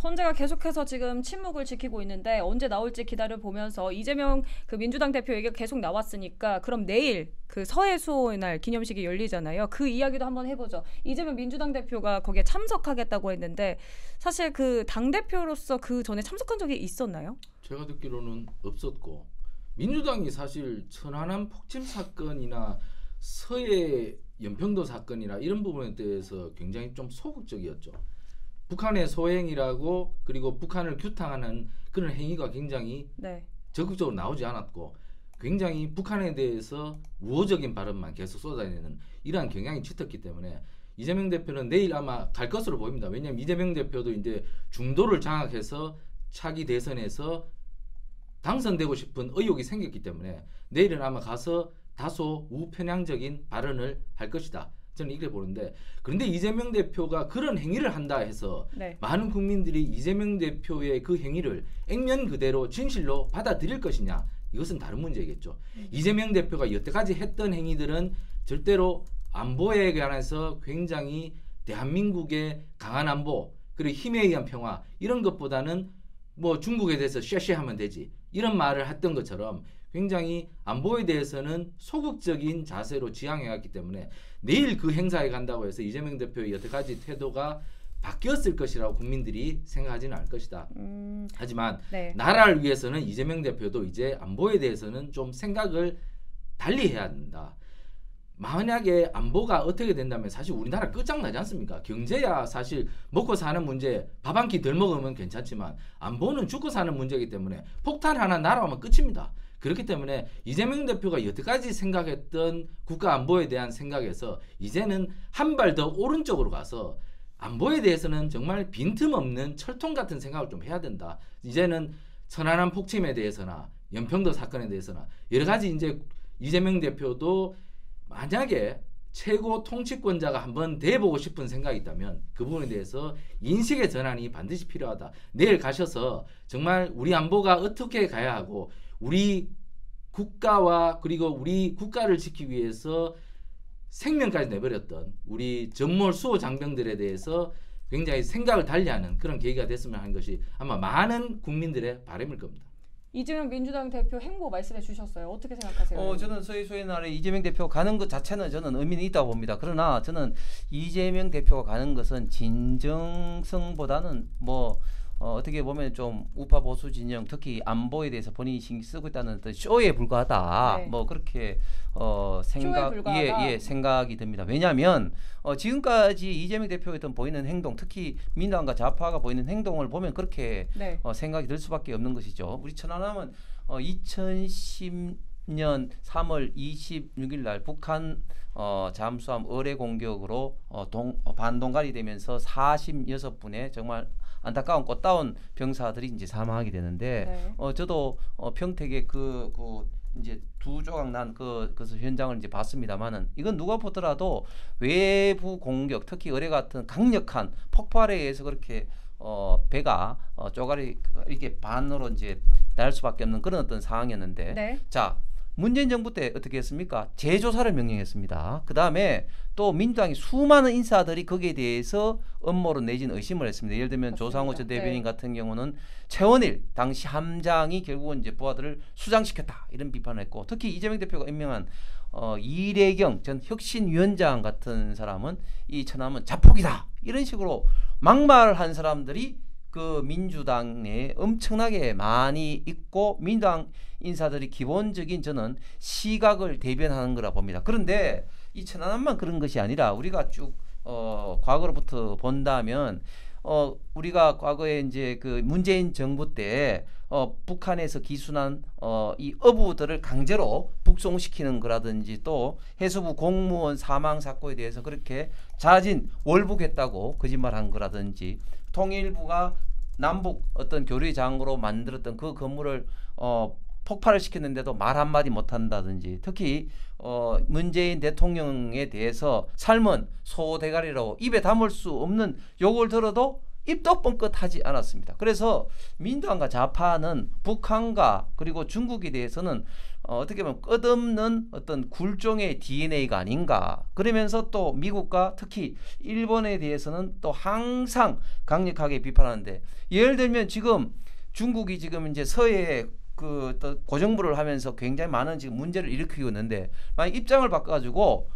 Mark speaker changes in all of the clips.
Speaker 1: 헌재가 계속해서 지금 침묵을 지키고 있는데 언제 나올지 기다려보면서 이재명 그 민주당 대표 얘기가 계속 나왔으니까 그럼 내일 그 서해수호의 날 기념식이 열리잖아요. 그 이야기도 한번 해보죠. 이재명 민주당 대표가 거기에 참석하겠다고 했는데 사실 그 당대표로서 그 전에 참석한 적이 있었나요?
Speaker 2: 제가 듣기로는 없었고 민주당이 사실 천안함 폭침 사건이나 서해 연평도 사건이나 이런 부분에 대해서 굉장히 좀 소극적이었죠. 북한의 소행이라고 그리고 북한을 규탄하는 그런 행위가 굉장히
Speaker 1: 네.
Speaker 2: 적극적으로 나오지 않았고 굉장히 북한에 대해서 우호적인 발언만 계속 쏟아내는 이러한 경향이 짙었기 때문에 이재명 대표는 내일 아마 갈 것으로 보입니다. 왜냐하면 이재명 대표도 이제 중도를 장악해서 차기 대선에서 당선되고 싶은 의욕이 생겼기 때문에 내일은 아마 가서 다소 우편향적인 발언을 할 것이다. 저는 이렇게 보는데 그런데 이재명 대표가 그런 행위를 한다 해서
Speaker 1: 네.
Speaker 2: 많은 국민들이 이재명 대표의 그 행위를 액면 그대로 진실로 받아들일 것이냐 이것은 다른 문제겠죠. 이재명 대표가 여태까지 했던 행위들은 절대로 안보에 관해서 굉장히 대한민국의 강한 안보 그리고 힘에 의한 평화 이런 것보다는 뭐 중국에 대해서 쉐쉐하면 되지 이런 말을 했던 것처럼 굉장히 안보에 대해서는 소극적인 자세로 지향해왔기 때문에 내일 그 행사에 간다고 해서 이재명 대표의 여태까지 태도가 바뀌었을 것이라고 국민들이 생각하지는 않을 것이다. 하지만
Speaker 1: 네.
Speaker 2: 나라를 위해서는 이재명 대표도 이제 안보에 대해서는 좀 생각을 달리 해야 된다. 만약에 안보가 어떻게 된다면 사실 우리나라 끝장나지 않습니까? 경제야 사실 먹고 사는 문제 밥 한 끼 덜 먹으면 괜찮지만 안보는 죽고 사는 문제이기 때문에 폭탄 하나 날아오면 끝입니다. 그렇기 때문에 이재명 대표가 여태까지 생각했던 국가 안보에 대한 생각에서 이제는 한 발 더 오른쪽으로 가서 안보에 대해서는 정말 빈틈없는 철통 같은 생각을 좀 해야 된다. 이제는 천안함 폭침에 대해서나 연평도 사건에 대해서나 여러 가지 이제 이재명 대표도 만약에 최고 통치권자가 한번 돼보고 싶은 생각이 있다면 그 부분에 대해서 인식의 전환이 반드시 필요하다. 내일 가셔서 정말 우리 안보가 어떻게 가야 하고 우리 국가와 그리고 우리 국가를 지키기 위해서 생명까지 내버렸던 우리 전몰 수호 장병들에 대해서 굉장히 생각을 달리하는 그런 계기가 됐으면 하는 것이 아마 많은 국민들의 바람일 겁니다.
Speaker 1: 이재명 민주당 대표 행보 말씀해 주셨어요. 어떻게 생각하세요?
Speaker 3: 저는 서해수의 날에 이재명 대표가 가는 것 자체는 저는 의미는 있다고 봅니다. 그러나 저는 이재명 대표가 가는 것은 진정성보다는 어떻게 보면 좀 우파 보수 진영 특히 안보에 대해서 본인이 신경 쓰고 있다는 어떤 쇼에 불과하다.
Speaker 1: 네.
Speaker 3: 그렇게
Speaker 1: 불과하다.
Speaker 3: 생각이 듭니다. 왜냐하면 지금까지 이재명 대표가 보이는 행동, 특히 민주당과 좌파가 보이는 행동을 보면 그렇게
Speaker 1: 네.
Speaker 3: 생각이 들 수밖에 없는 것이죠. 우리 천안함은 2010년 3월 26일 날 북한 잠수함 어뢰 공격으로 반동갈이 되면서 46분의 정말 안타까운 꽃다운 병사들이 이제 사망하게 되는데
Speaker 1: 네.
Speaker 3: 저도 평택에 그 이제 두 조각 난 그것을 현장을 이제 봤습니다만은 이건 누가 보더라도 외부 공격 특히 어뢰 같은 강력한 폭발에 의해서 그렇게 배가 쪼가리 이렇게 반으로 이제 날 수밖에 없는 그런 어떤 상황이었는데
Speaker 1: 네.
Speaker 3: 자 문재인 정부 때 어떻게 했습니까? 재조사를 명령했습니다. 그 다음에 또 민주당이 수많은 인사들이 거기에 대해서 음모론 내지는 의심을 했습니다. 예를 들면
Speaker 1: 맞습니다.
Speaker 3: 조상호 전 대변인
Speaker 1: 네.
Speaker 3: 같은 경우는 최원일 당시 함장이 결국은 이제 부하들을 수장시켰다 이런 비판을 했고 특히 이재명 대표가 임명한 이래경 전 혁신위원장 같은 사람은 이 천안함은 자폭이다 이런 식으로 막말한 사람들이 그 민주당 내에 엄청나게 많이 있고 민주당 인사들이 기본적인 저는 시각을 대변하는 거라 봅니다. 그런데 이 천안함만 그런 것이 아니라 우리가 쭉 과거로부터 본다면 우리가 과거에 이제 그 문재인 정부 때 북한에서 기순한 이 어부들을 강제로 북송시키는 거라든지 또 해수부 공무원 사망 사건에 대해서 그렇게 자진 월북했다고 거짓말한 거라든지 통일부가 남북 어떤 교류장으로 만들었던 그 건물을 폭발을 시켰는데도 말 한마디 못한다든지 특히 문재인 대통령에 대해서 삶은 소 대가리라고 입에 담을 수 없는 욕을 들어도 입도 뻥끗하지 않았습니다. 그래서 민주당과 좌파는 북한과 그리고 중국에 대해서는 어떻게 보면 끝없는 어떤 굴종의 DNA가 아닌가. 그러면서 또 미국과 특히 일본에 대해서는 또 항상 강력하게 비판하는데, 예를 들면 지금 중국이 지금 이제 서해에 그 또 고정부를 하면서 굉장히 많은 지금 문제를 일으키고 있는데, 만약 입장을 바꿔가지고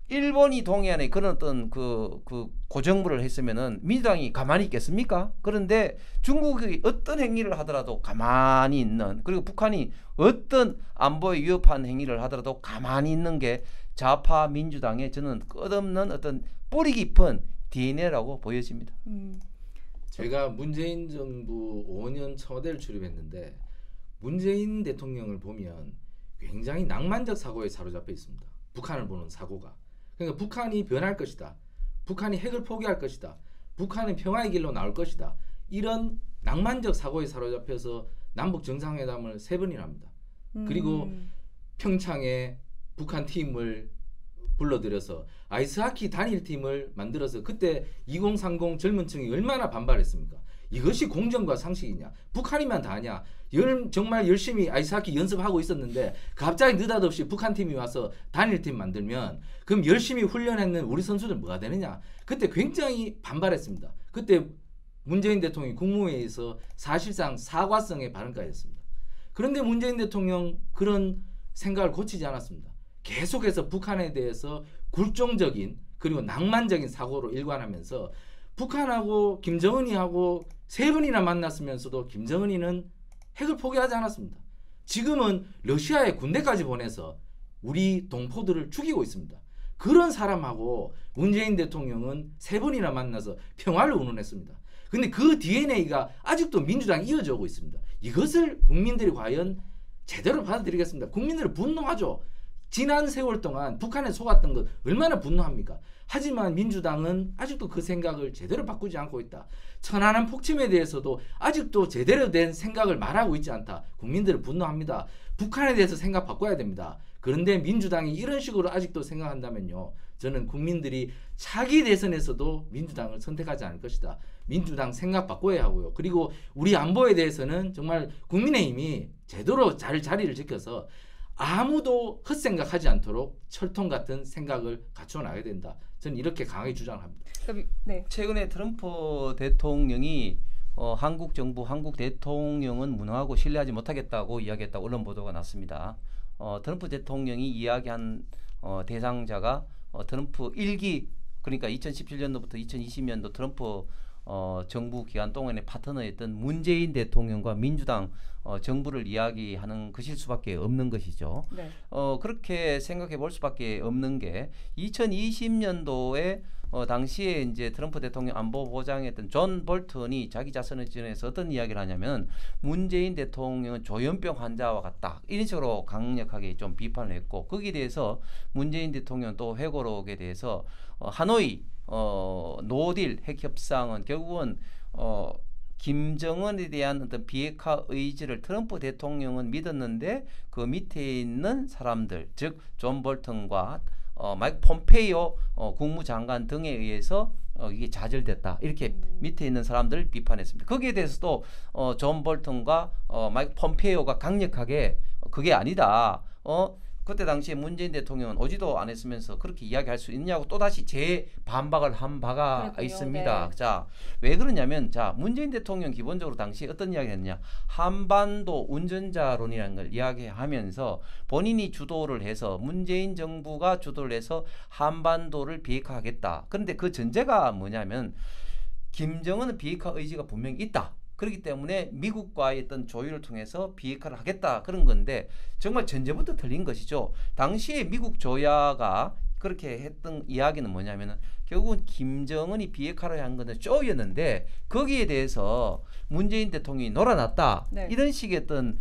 Speaker 3: 일본이 동해안에 그런 어떤 그 고정부를 했으면은 민주당이 가만히 있겠습니까? 그런데 중국이 어떤 행위를 하더라도 가만히 있는, 그리고 북한이 어떤 안보에 위협한 행위를 하더라도 가만히 있는 게 좌파 민주당의 저는 끝없는 어떤 뿌리 깊은 DNA라고 보여집니다.
Speaker 2: 제가 문재인 정부 5년 청와대를 출입했는데 문재인 대통령을 보면 굉장히 낭만적 사고에 사로잡혀 있습니다. 북한을 보는 사고가. 그러니까 북한이 변할 것이다. 북한이 핵을 포기할 것이다. 북한은 평화의 길로 나올 것이다. 이런 낭만적 사고에 사로잡혀서 남북 정상회담을 3번이나 합니다. 그리고 평창에 북한 팀을 불러들여서 아이스하키 단일팀을 만들어서 그때 2030 젊은 층이 얼마나 반발했습니까? 이것이 공정과 상식이냐? 북한이만 다 하냐? 정말 열심히 아이스하키 연습하고 있었는데 갑자기 느닷없이 북한 팀이 와서 단일팀 만들면 그럼 열심히 훈련했는 우리 선수들 뭐가 되느냐? 그때 굉장히 반발했습니다. 그때 문재인 대통령이 국무회의에서 사실상 사과성의 발언까지 했습니다. 그런데 문재인 대통령 그런 생각을 고치지 않았습니다. 계속해서 북한에 대해서 굴종적인 그리고 낭만적인 사고로 일관하면서 북한하고 김정은이하고 3번이나 만났으면서도 김정은이는 핵을 포기하지 않았습니다. 지금은 러시아에 군대까지 보내서 우리 동포들을 죽이고 있습니다. 그런 사람하고 문재인 대통령은 3번이나 만나서 평화를 운운했습니다. 근데 그 DNA가 아직도 민주당이 이어져 오고 있습니다. 이것을 국민들이 과연 제대로 받아들이겠습니다. 국민들은 분노하죠. 지난 세월 동안 북한에 속았던 것 얼마나 분노합니까? 하지만 민주당은 아직도 그 생각을 제대로 바꾸지 않고 있다. 천안함 폭침에 대해서도 아직도 제대로 된 생각을 말하고 있지 않다. 국민들은 분노합니다. 북한에 대해서 생각 바꿔야 됩니다. 그런데 민주당이 이런 식으로 아직도 생각한다면요, 저는 국민들이 차기 대선에서도 민주당을 선택하지 않을 것이다. 민주당 생각 바꿔야 하고요. 그리고 우리 안보에 대해서는 정말 국민의힘이 제대로 잘 자리를 지켜서 아무도 헛생각하지 않도록 철통 같은 생각을 갖춰 나가야 된다. 저는 이렇게 강하게 주장합니다.
Speaker 1: 네.
Speaker 3: 최근에 트럼프 대통령이 한국 정부, 한국 대통령은 무능하고 신뢰하지 못하겠다고 이야기했다고 언론 보도가 났습니다. 트럼프 대통령이 이야기한 대상자가 트럼프 1기, 그러니까 2017년도부터 2020년도 트럼프 정부 기간 동안의 파트너였던 문재인 대통령과 민주당 정부를 이야기하는 것일 수밖에 없는 것이죠.
Speaker 1: 네.
Speaker 3: 그렇게 생각해 볼 수밖에 없는 게 2020년도에 당시에 이제 트럼프 대통령 안보보장했던 존 볼턴이 자기 자선을 지원해서 어떤 이야기를 하냐면 문재인 대통령은 조현병 환자와 같다, 이런 식으로 강력하게 좀 비판을 했고, 거기에 대해서 문재인 대통령 또 회고록에 대해서 하노이 노딜 핵협상은 결국은 김정은에 대한 어떤 비핵화 의지를 트럼프 대통령은 믿었는데 그 밑에 있는 사람들, 즉 존 볼턴과 마이크 폼페이오 국무장관 등에 의해서 이게 좌절됐다, 이렇게 밑에 있는 사람들을 비판했습니다. 거기에 대해서도 존 볼턴과 마이크 폼페이오가 강력하게 그게 아니다, 그때 당시에 문재인 대통령은 오지도 않았으면서 그렇게 이야기할 수 있냐고 또다시 재반박을 한 바가
Speaker 1: 그렇군요.
Speaker 3: 있습니다.
Speaker 1: 네.
Speaker 3: 자, 왜 그러냐면, 자, 문재인 대통령 기본적으로 당시에 어떤 이야기를 했느냐, 한반도 운전자론이라는 걸 이야기하면서 본인이 주도를 해서 문재인 정부가 주도를 해서 한반도를 비핵화하겠다. 그런데 그 전제가 뭐냐면 김정은은 비핵화 의지가 분명히 있다. 그렇기 때문에 미국과의 어떤 조율을 통해서 비핵화를 하겠다, 그런 건데 정말 전제부터 틀린 것이죠. 당시에 미국 조야가 그렇게 했던 이야기는 뭐냐면은 결국은 김정은이 비핵화를 한 것은 쪼였는데 거기에 대해서 문재인 대통령이 놀아났다,
Speaker 1: 네.
Speaker 3: 이런 식의 어떤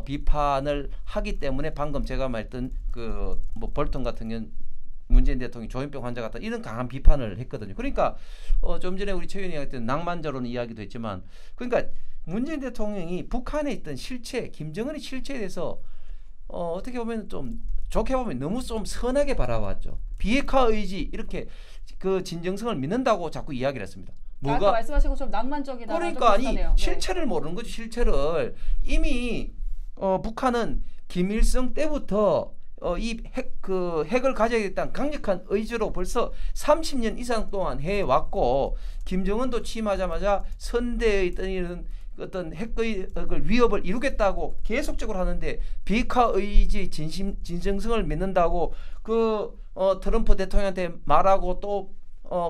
Speaker 3: 비판을 하기 때문에 방금 제가 말했던 그 뭐 볼턴 같은 경우는 문재인 대통령이 조현병 환자 같다, 이런 강한 비판을 했거든요. 그러니까 좀 전에 우리 최 의원이 했던 낭만자론 이야기도 했지만, 그러니까 문재인 대통령이 북한에 있던 실체, 김정은의 실체에 대해서 어떻게 보면 좀 좋게 보면 너무 좀 선하게 바라왔죠. 비핵화 의지, 이렇게 그 진정성을 믿는다고 자꾸 이야기를 했습니다.
Speaker 1: 아까 말씀하신 것처럼 낭만적이다.
Speaker 3: 그러니까 이 실체를 모르는 거죠. 실체를 이미 북한은 김일성 때부터 이 핵을 가져야겠다는 강력한 의지로 벌써 30년 이상 동안 해왔고 김정은도 취임하자마자 선대의 어떤 핵의 위협을 이루겠다고 계속적으로 하는데 비핵화 의지 진정성을 믿는다고 트럼프 대통령한테 말하고 또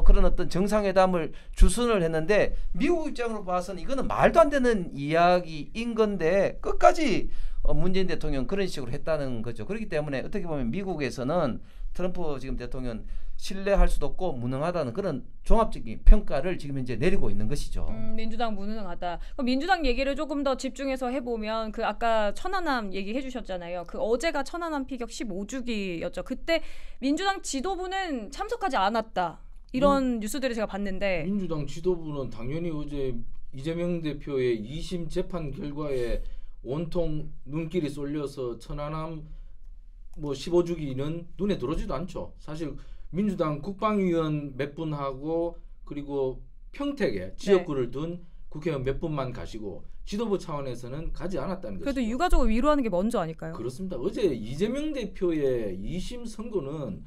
Speaker 3: 그런 어떤 정상회담을 주선을 했는데 미국 입장으로 봐서는 이거는 말도 안 되는 이야기인 건데 끝까지 문재인 대통령 그런 식으로 했다는 거죠. 그렇기 때문에 어떻게 보면 미국에서는 트럼프 지금 대통령 신뢰할 수도 없고 무능하다는 그런 종합적인 평가를 지금 현재 내리고 있는 것이죠.
Speaker 1: 민주당 무능하다. 그럼 민주당 얘기를 조금 더 집중해서 해보면 그 아까 천안함 얘기해 주셨잖아요. 그 어제가 천안함 피격 15주기였죠. 그때 민주당 지도부는 참석하지 않았다. 이런 뉴스들을 제가 봤는데
Speaker 2: 민주당 지도부는 당연히 어제 이재명 대표의 2심 재판 결과에 온통 눈길이 쏠려서 천안함 15주기는 눈에 들어오지도 않죠. 사실 민주당 국방위원 몇 분하고 그리고 평택에 지역구를 둔 국회의원 몇 분만 가시고 지도부 차원에서는 가지 않았다는 거죠.
Speaker 1: 그래도 유가족을 위로하는 게 먼저 아닐까요?
Speaker 2: 그렇습니다. 어제 이재명 대표의 2심 선고는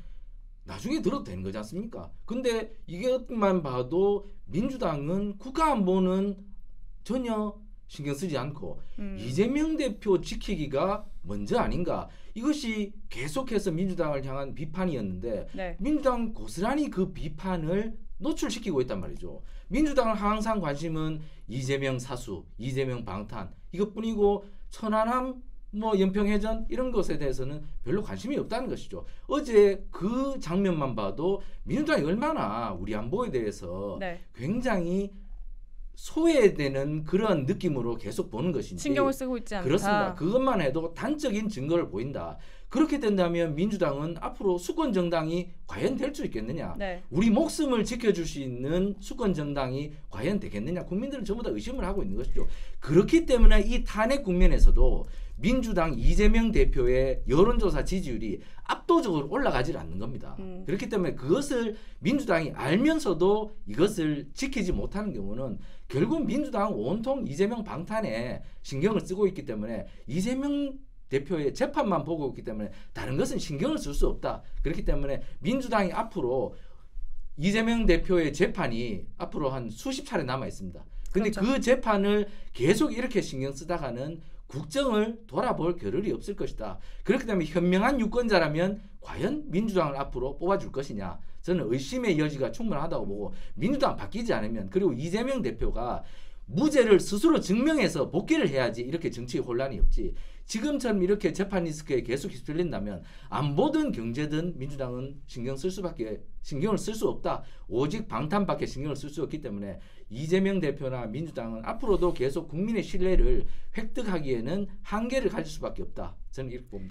Speaker 2: 나중에 들어도 되는 거지 않습니까? 근데 이것만 봐도 민주당은 국가안보는 전혀 신경 쓰지 않고 이재명 대표 지키기가 먼저 아닌가. 이것이 계속해서 민주당을 향한 비판이었는데 민주당은 고스란히 그 비판을 노출시키고 있단 말이죠. 민주당은 항상 관심은 이재명 사수, 이재명 방탄 이것뿐이고 천안함 연평해전 이런 것에 대해서는 별로 관심이 없다는 것이죠. 어제 그 장면만 봐도 민주당이 얼마나 우리 안보에 대해서 굉장히 소외되는 그런 느낌으로 계속 보는 것인지
Speaker 1: 신경을 쓰고 있지 않다.
Speaker 2: 그렇습니다. 그것만 해도 단적인 증거를 보인다. 그렇게 된다면 민주당은 앞으로 수권 정당이 과연 될 수 있겠느냐? 우리 목숨을 지켜줄 수 있는 수권 정당이 과연 되겠느냐? 국민들은 전부 다 의심을 하고 있는 것이죠. 그렇기 때문에 이 탄핵 국면에서도 민주당 이재명 대표의 여론조사 지지율이 압도적으로 올라가지 않는 겁니다. 그렇기 때문에 그것을 민주당이 알면서도 이것을 지키지 못하는 경우는 결국 민주당은 온통 이재명 방탄에 신경을 쓰고 있기 때문에 이재명 대표의 재판만 보고 있기 때문에 다른 것은 신경을 쓸 수 없다. 그렇기 때문에 민주당이 앞으로 이재명 대표의 재판이 앞으로 한 수십 차례 남아 있습니다. 근데 그 재판을 계속 이렇게 신경 쓰다가는 국정을 돌아볼 겨를이 없을 것이다. 그렇기 때문에 현명한 유권자라면 과연 민주당을 앞으로 뽑아줄 것이냐. 저는 의심의 여지가 충분하다고 보고 민주당 바뀌지 않으면 그리고 이재명 대표가 무죄를 스스로 증명해서 복귀를 해야지 이렇게 정치 혼란이 없지. 지금처럼 이렇게 재판 리스크에 계속 휩쓸린다면 안보든 경제든 민주당은 신경을 쓸 수 없다. 오직 방탄밖에 신경을 쓸 수 없기 때문에 이재명 대표나 민주당은 앞으로도 계속 국민의 신뢰를 획득하기에는 한계를 가질 수밖에 없다. 저는 이렇게 봅니다.